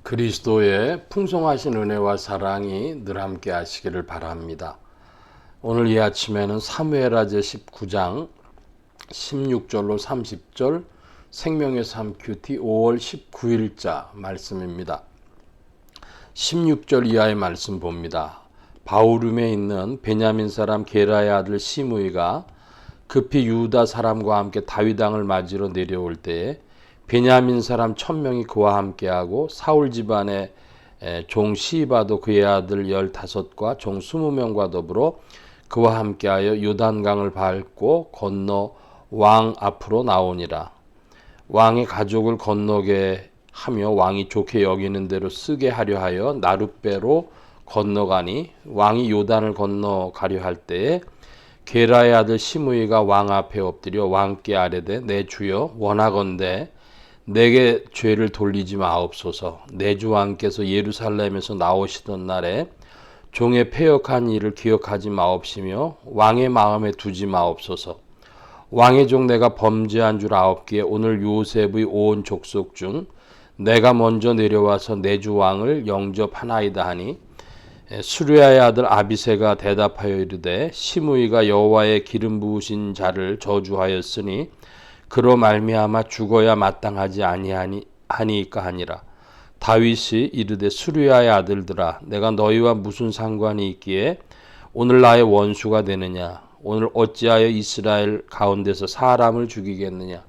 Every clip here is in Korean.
그리스도의 풍성하신 은혜와 사랑이 늘 함께 하시기를 바랍니다. 오늘 이 아침에는 사무엘하제 19장 16절로 30절 생명의 삶 큐티 5월 19일자 말씀입니다. 16절 이하의 말씀 봅니다. 바후림에 있는 베냐민 사람 게라의 아들 시므이가 급히 유다 사람과 함께 다윗 왕을 맞으러 내려올 때에 베냐민 사람 1000명이 그와 함께하고 사울 집안의 종 시바도 그의 아들 15과 종 20명과 더불어 그와 함께하여 요단강을 밟고 건너 왕 앞으로 나오니라. 왕의 가족을 건너게 하며 왕이 좋게 여기는 대로 쓰게 하려 하여 나룻배로 건너가니 왕이 요단을 건너가려 할 때에 게라의 아들 시므이가 왕 앞에 엎드려 왕께 아뢰되 내 주여 원하건대 내게 죄를 돌리지 마옵소서. 내 주 왕께서 예루살렘에서 나오시던 날에 종의 패역한 일을 기억하지 마옵시며 왕의 마음에 두지 마옵소서. 왕의 종 내가 범죄한 줄 아옵기에 오늘 요셉의 온 족속 중 내가 먼저 내려와서 내 주 왕을 영접하나이다 하니 수르야의 아들 아비새가 대답하여 이르되 시므이가 여호와의 기름 부으신 자를 저주하였으니 그로 말미암아 죽어야 마땅하지 아니하니까 하니라. 다윗이 이르되 수르야의 아들들아 내가 너희와 무슨 상관이 있기에 오늘 나의 원수가 되느냐. 오늘 어찌하여 이스라엘 가운데서 사람을 죽이겠느냐.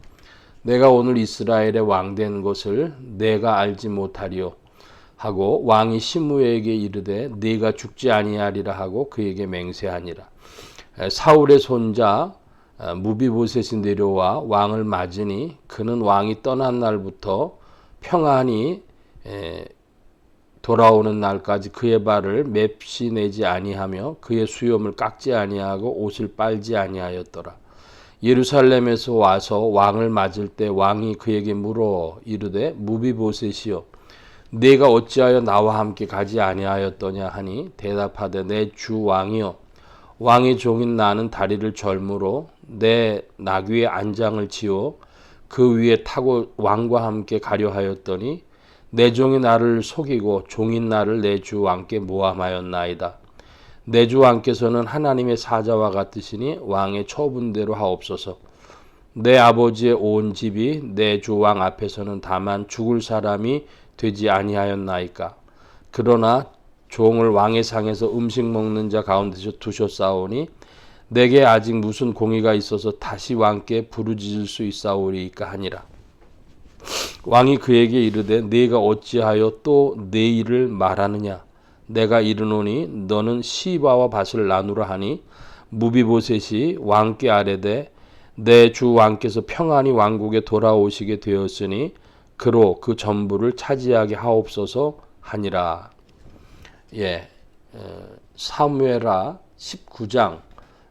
내가 오늘 이스라엘의 왕 된 것을 내가 알지 못하리요 하고 왕이 시므에게 이르되 네가 죽지 아니하리라 하고 그에게 맹세하니라. 사울의 손자 무비보셋이 내려와 왕을 맞으니 그는 왕이 떠난 날부터 평안히 돌아오는 날까지 그의 발을 맵시 내지 아니하며 그의 수염을 깎지 아니하고 옷을 빨지 아니하였더라. 예루살렘에서 와서 왕을 맞을 때 왕이 그에게 물어 이르되 무비보셋이여 네가 어찌하여 나와 함께 가지 아니하였더냐 하니 대답하되 내 주 왕이여 왕의 종인 나는 다리를 절므로 내 나귀의 안장을 지어 그 위에 타고 왕과 함께 가려 하였더니 내 종이 나를 속이고 종인 나를 내 주 왕께 모함하였나이다. 내 주 왕께서는 하나님의 사자와 같으시니 왕의 처분대로 하옵소서. 내 아버지의 온 집이 내 주 왕 앞에서는 다만 죽을 사람이 되지 아니하였나이까. 그러나 종을 왕의 상에서 음식 먹는 자 가운데서 두셨사오니 내게 아직 무슨 공의가 있어서 다시 왕께 부르짖을 수 있사오리이까 하니라. 왕이 그에게 이르되 네가 어찌하여 또 내 일을 말하느냐. 내가 이르노니 너는 시바와 밭을 나누라 하니 무비보셋이 왕께 아뢰되 내 주 왕께서 평안히 왕국에 돌아오시게 되었으니 그로 그 전부를 차지하게 하옵소서 하니라. 사무엘하 19장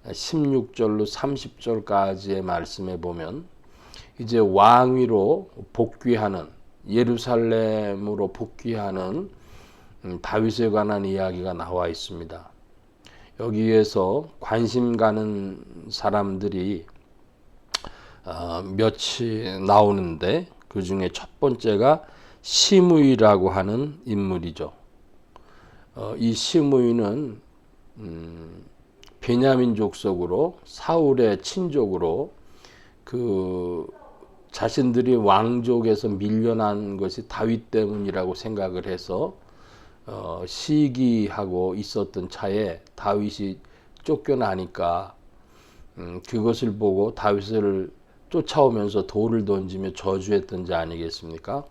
16절로 30절까지의 말씀에 보면 이제 왕위로 복귀하는 예루살렘으로 복귀하는 다윗에 관한 이야기가 나와 있습니다. 여기에서 관심 가는 사람들이 몇이 나오는데 그 중에 첫 번째가 시므이라고 하는 인물이죠. 이 시므이는 베냐민 족속으로 사울의 친족으로 그 자신들이 왕족에서 밀려난 것이 다윗 때문이라고 생각을 해서 시기하고 있었던 차에 다윗이 쫓겨나니까 그것을 보고 다윗을 쫓아오면서 돌을 던지며 저주했던 자 아니겠습니까?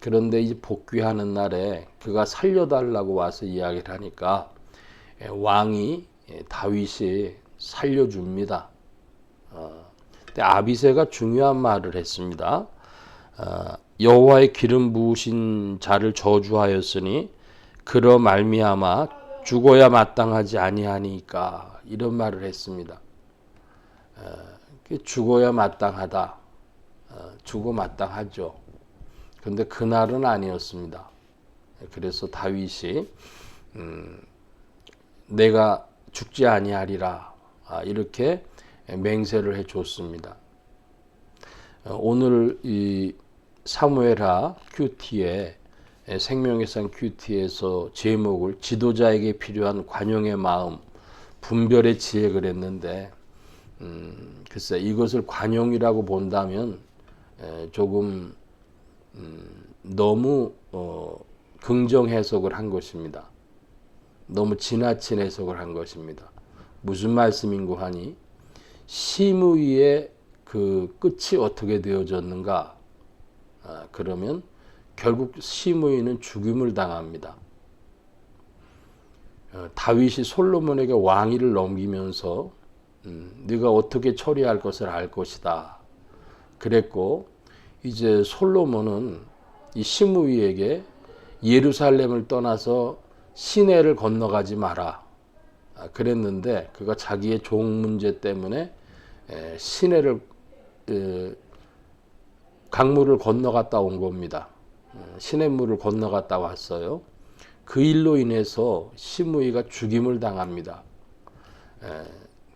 그런데 이제 복귀하는 날에 그가 살려달라고 와서 이야기를 하니까 왕이 다윗이 살려줍니다. 근데 아비새가 중요한 말을 했습니다. 여호와의 기름 부으신 자를 저주하였으니 그러 말미암아 죽어야 마땅하지 아니하니까 이런 말을 했습니다. 죽어야 마땅하다. 죽어 마땅하죠. 그런데 그날은 아니었습니다. 그래서 다윗이 내가 죽지 아니하리라 이렇게 맹세를 해줬습니다. 오늘 이 사무엘하 큐티에 생명의 산 큐티에서 제목을 지도자에게 필요한 관용의 마음, 분별의 지혜 그랬는데 글쎄 이것을 관용이라고 본다면 조금 너무 긍정 해석을 한 것입니다. 너무 지나친 해석을 한 것입니다. 무슨 말씀인고 하니 심의의 그 끝이 어떻게 되어졌는가? 그러면 결국 심의는 죽임을 당합니다. 다윗이 솔로몬에게 왕위를 넘기면서 네가 어떻게 처리할 것을 알 것이다. 그랬고 이제 솔로몬은 이 시므이에게 예루살렘을 떠나서 시내를 건너가지 마라. 그랬는데 그가 자기의 종 문제 때문에 시내를 강물을 건너갔다 온 겁니다. 시냇물을 건너갔다 왔어요. 그 일로 인해서 시므이가 죽임을 당합니다.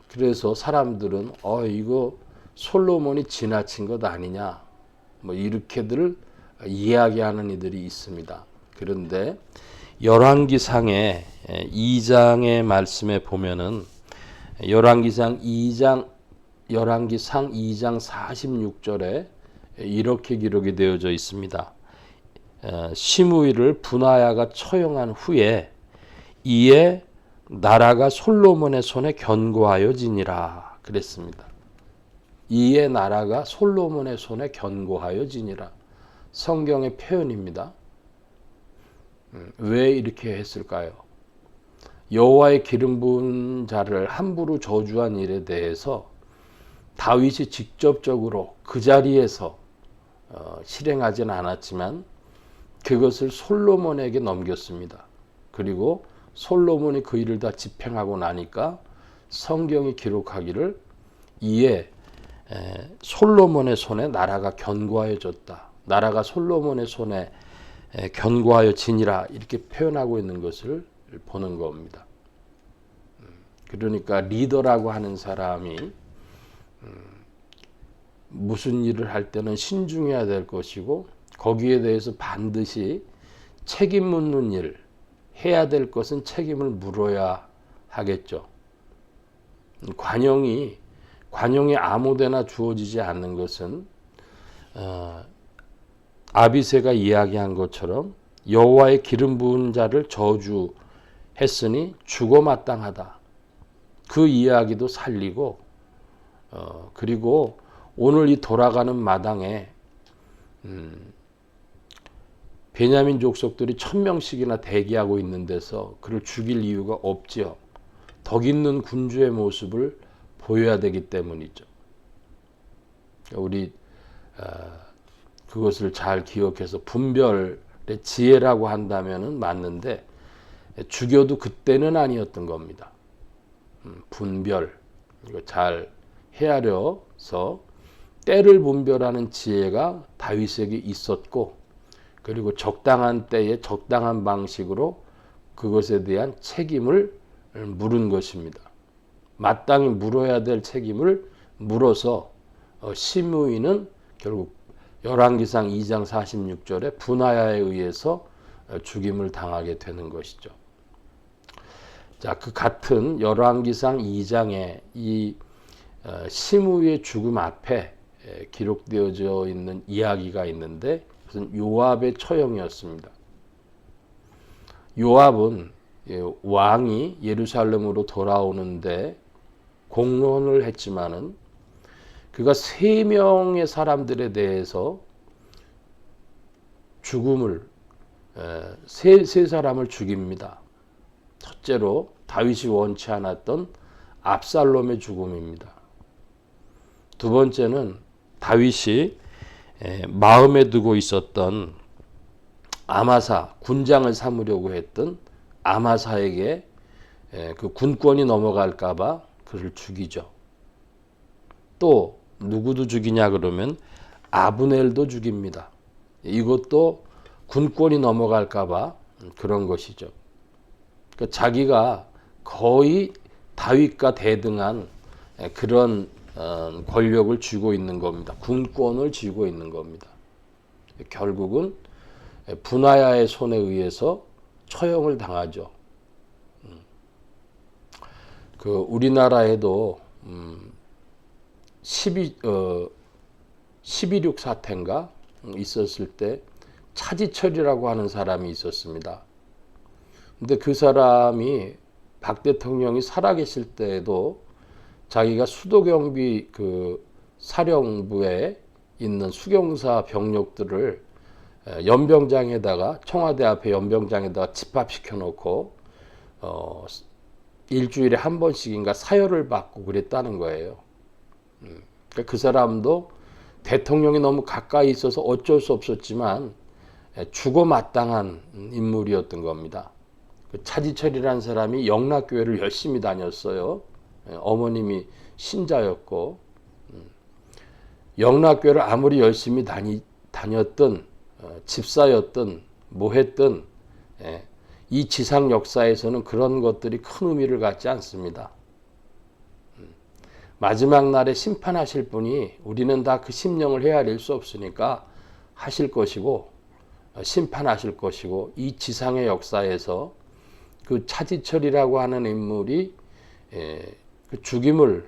그래서 사람들은 이거 솔로몬이 지나친 것 아니냐 뭐 이렇게들 이야기하는 이들이 있습니다. 그런데 열왕기상의 2장의 말씀에 보면은 열왕기상 2장 46절에 이렇게 기록이 되어져 있습니다. 시므이를 분하야가 처형한 후에 이에 나라가 솔로몬의 손에 견고하여지니라 그랬습니다. 이에 나라가 솔로몬의 손에 견고하여지니라. 성경의 표현입니다. 왜 이렇게 했을까요? 여호와의 기름 부은 자를 함부로 저주한 일에 대해서 다윗이 직접적으로 그 자리에서 실행하지는 않았지만 그것을 솔로몬에게 넘겼습니다. 그리고 솔로몬이 그 일을 다 집행하고 나니까 성경이 기록하기를 이에 솔로몬의 손에 나라가 견고하여졌다. 나라가 솔로몬의 손에 견고하여지니라 이렇게 표현하고 있는 것을 보는 겁니다. 그러니까 리더라고 하는 사람이 무슨 일을 할 때는 신중해야 될 것이고 거기에 대해서 반드시 책임 묻는 일, 해야 될 것은 책임을 물어야 하겠죠. 관용이 아무데나 주어지지 않는 것은 아비새가 이야기한 것처럼 여호와의 기름 부은 자를 저주했으니 죽어 마땅하다. 그 이야기도 살리고 그리고 오늘 이 돌아가는 마당에 베냐민 족속들이 1000명씩이나 대기하고 있는 데서 그를 죽일 이유가 없지요. 덕 있는 군주의 모습을 보여야 되기 때문이죠. 우리 그것을 잘 기억해서 분별의 지혜라고 한다면은 맞는데 죽여도 그때는 아니었던 겁니다. 분별 이거 잘 헤아려서 때를 분별하는 지혜가 다윗에게 있었고 그리고 적당한 때에 적당한 방식으로 그것에 대한 책임을 물은 것입니다. 마땅히 물어야 될 책임을 물어서 시므이는 결국 열왕기상 2장 46절에 분하야에 의해서 죽임을 당하게 되는 것이죠. 자, 그 같은 열왕기상 2장에 이 시므이의 죽음 앞에 기록되어져 있는 이야기가 있는데 그것은 요압의 처형이었습니다. 요압은 왕이 예루살렘으로 돌아오는데 공론을 했지만은 그가 3명의 사람들에 대해서 죽음을 세 사람을 죽입니다. 첫째로 다윗이 원치 않았던 압살롬의 죽음입니다. 두 번째는 다윗이 마음에 두고 있었던 아마사, 군장을 삼으려고 했던 아마사에게 그 군권이 넘어갈까봐 그를 죽이죠. 또 누구도 죽이냐 그러면 아브넬도 죽입니다. 이것도 군권이 넘어갈까봐 그런 것이죠. 그러니까 자기가 거의 다윗과 대등한 그런 권력을 쥐고 있는 겁니다. 군권을 쥐고 있는 겁니다. 결국은 분하야의 손에 의해서 처형을 당하죠. 그 우리나라에도 12.6 사태인가 있었을 때 차지철이라고 하는 사람이 있었습니다. 근데 그 사람이 박 대통령이 살아계실 때에도 자기가 수도경비 그 사령부에 있는 수경사 병력들을 연병장에다가 청와대 앞에 연병장에다가 집합시켜 놓고 일주일에 한 번씩인가 사열을 받고 그랬다는 거예요. 그러니까 그 사람도 대통령이 너무 가까이 있어서 어쩔 수 없었지만 죽어 마땅한 인물이었던 겁니다. 차지철이라는 사람이 영락교회를 열심히 다녔어요. 어머님이 신자였고 영락교회를 아무리 열심히 다녔던 집사였던 뭐했던 이 지상 역사에서는 그런 것들이 큰 의미를 갖지 않습니다. 마지막 날에 심판하실 분이 우리는 다 그 심령을 헤아릴 수 없으니까 하실 것이고 심판하실 것이고 이 지상의 역사에서 그 차지철이라고 하는 인물이 그 죽임을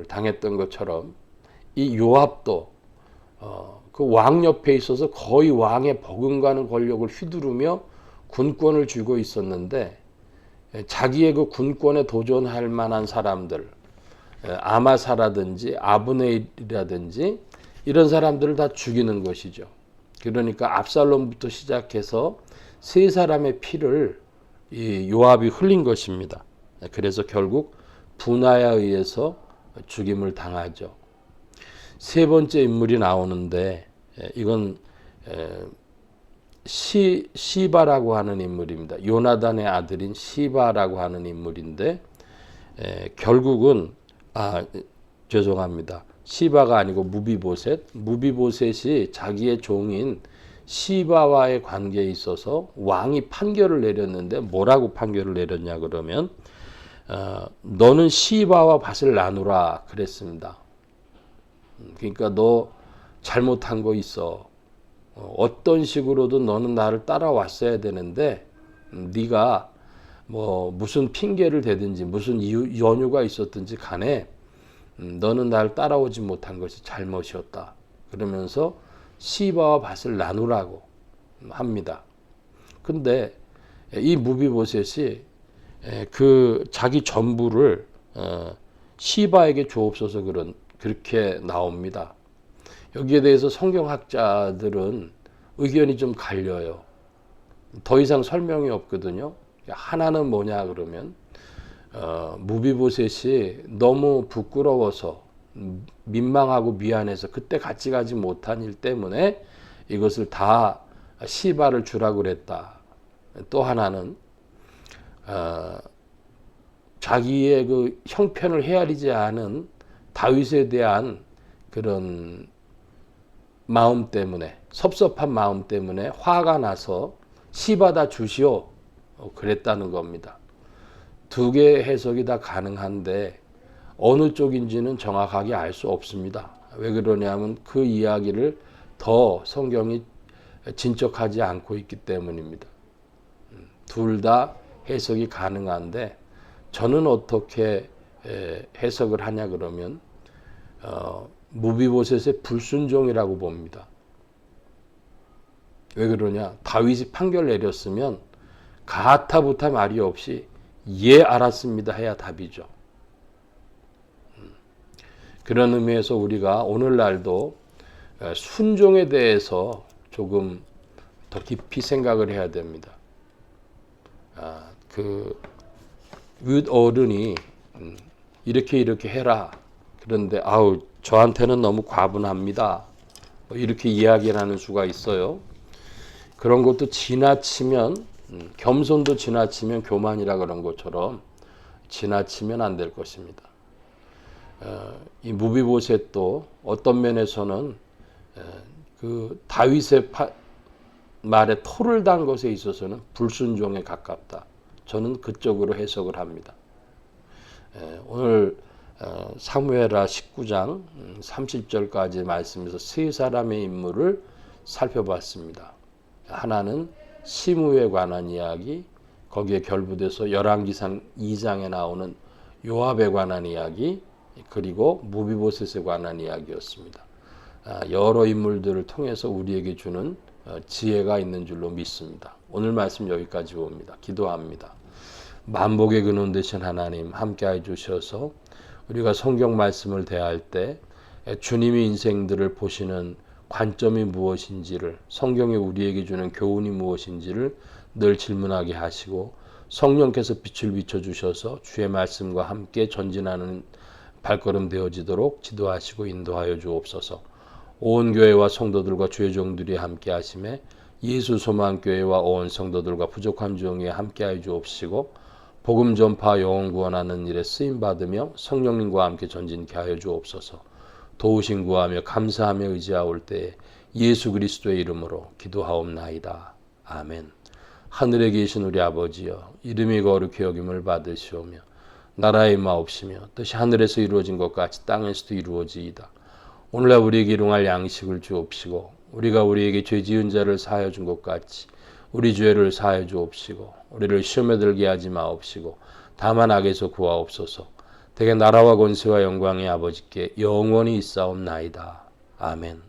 당했던 것처럼 이 요압도 그 왕 옆에 있어서 거의 왕의 버금가는 권력을 휘두르며 군권을 쥐고 있었는데 자기의 그 군권에 도전할 만한 사람들 아마사라든지 아브네일이라든지 이런 사람들을 다 죽이는 것이죠. 그러니까 압살롬부터 시작해서 세 사람의 피를 이 요압이 흘린 것입니다. 그래서 결국 분하야에 의해서 죽임을 당하죠. 세 번째 인물이 나오는데 이건 시바라고 하는 인물입니다. 요나단의 아들인 시바라고 하는 인물인데 결국은 죄송합니다. 시바가 아니고 무비보셋이 자기의 종인 시바와의 관계에 있어서 왕이 판결을 내렸는데 뭐라고 판결을 내렸냐 그러면 너는 시바와 밭을 나누라 그랬습니다. 그러니까 너 잘못한 거 있어. 어떤 식으로든 너는 나를 따라왔어야 되는데 네가 뭐 무슨 핑계를 대든지 무슨 연유가 있었든지 간에 너는 나를 따라오지 못한 것이 잘못이었다. 그러면서 시바와 밭을 나누라고 합니다. 근데 이 무비보셋이 그 자기 전부를 시바에게 주옵소서 그렇게 나옵니다. 여기에 대해서 성경학자들은 의견이 좀 갈려요. 더 이상 설명이 없거든요. 하나는 뭐냐 그러면 무비보셋이 너무 부끄러워서 민망하고 미안해서 그때 같이 가지 못한 일 때문에 이것을 다 시바를 주라고 그랬다. 또 하나는 자기의 그 형편을 헤아리지 않은 다윗에 대한 그런 마음 때문에 섭섭한 마음 때문에 화가 나서 시바다 주시오 그랬다는 겁니다. 두 개의 해석이 다 가능한데 어느 쪽인지는 정확하게 알 수 없습니다. 왜 그러냐면 그 이야기를 더 성경이 진척하지 않고 있기 때문입니다. 둘 다 해석이 가능한데 저는 어떻게 해석을 하냐 그러면 무비보셋의 불순종이라고 봅니다. 왜 그러냐? 다윗이 판결 내렸으면 가타부타 말이 없이 예 알았습니다 해야 답이죠. 그런 의미에서 우리가 오늘날도 순종에 대해서 조금 더 깊이 생각을 해야 됩니다. 그 윗어른이 이렇게 해라. 그런데 저한테는 너무 과분합니다. 이렇게 이야기를 하는 수가 있어요. 그런 것도 지나치면 겸손도 지나치면 교만이라 그런 것처럼 지나치면 안 될 것입니다. 이 무비보셋도 어떤 면에서는 그 다윗의 말에 토를 단 것에 있어서는 불순종에 가깝다. 저는 그쪽으로 해석을 합니다. 오늘 사무엘하 19장 30절까지 말씀에서 세 사람의 인물을 살펴봤습니다. 하나는 시므에 관한 이야기, 거기에 결부돼서 열왕기상 2장에 나오는 요압에 관한 이야기, 그리고 무비보셋에 관한 이야기였습니다. 여러 인물들을 통해서 우리에게 주는 지혜가 있는 줄로 믿습니다. 오늘 말씀 여기까지 봅니다. 기도합니다. 만복의 근원 되신 하나님 함께해 주셔서 우리가 성경 말씀을 대할 때 주님이 인생들을 보시는 관점이 무엇인지를, 성경이 우리에게 주는 교훈이 무엇인지를 늘 질문하게 하시고 성령께서 빛을 비춰주셔서 주의 말씀과 함께 전진하는 발걸음 되어지도록 지도하시고 인도하여 주옵소서. 온 교회와 성도들과 주의 종들이 함께 하심에 예수 소망교회와 온 성도들과 부족한 종에 함께하여 주옵시고 복음 전파 영혼 구원하는 일에 쓰임받으며 성령님과 함께 전진케 하여 주옵소서. 도우심 구하며 감사하며 의지하올 때에 예수 그리스도의 이름으로 기도하옵나이다. 아멘. 하늘에 계신 우리 아버지여, 이름이 거룩히 여김을 받으시오며 나라의 마옵시며 뜻이 하늘에서 이루어진 것 같이 땅에서도 이루어지이다. 오늘날 우리에게 일용할 양식을 주옵시고 우리가 우리에게 죄 지은 자를 사하여 준 것 같이 우리 죄를 사하여 주옵시고 우리를 시험에 들게 하지 마옵시고 다만 악에서 구하옵소서. 대개 나라와 권세와 영광의 아버지께 영원히 있사옵나이다. 아멘.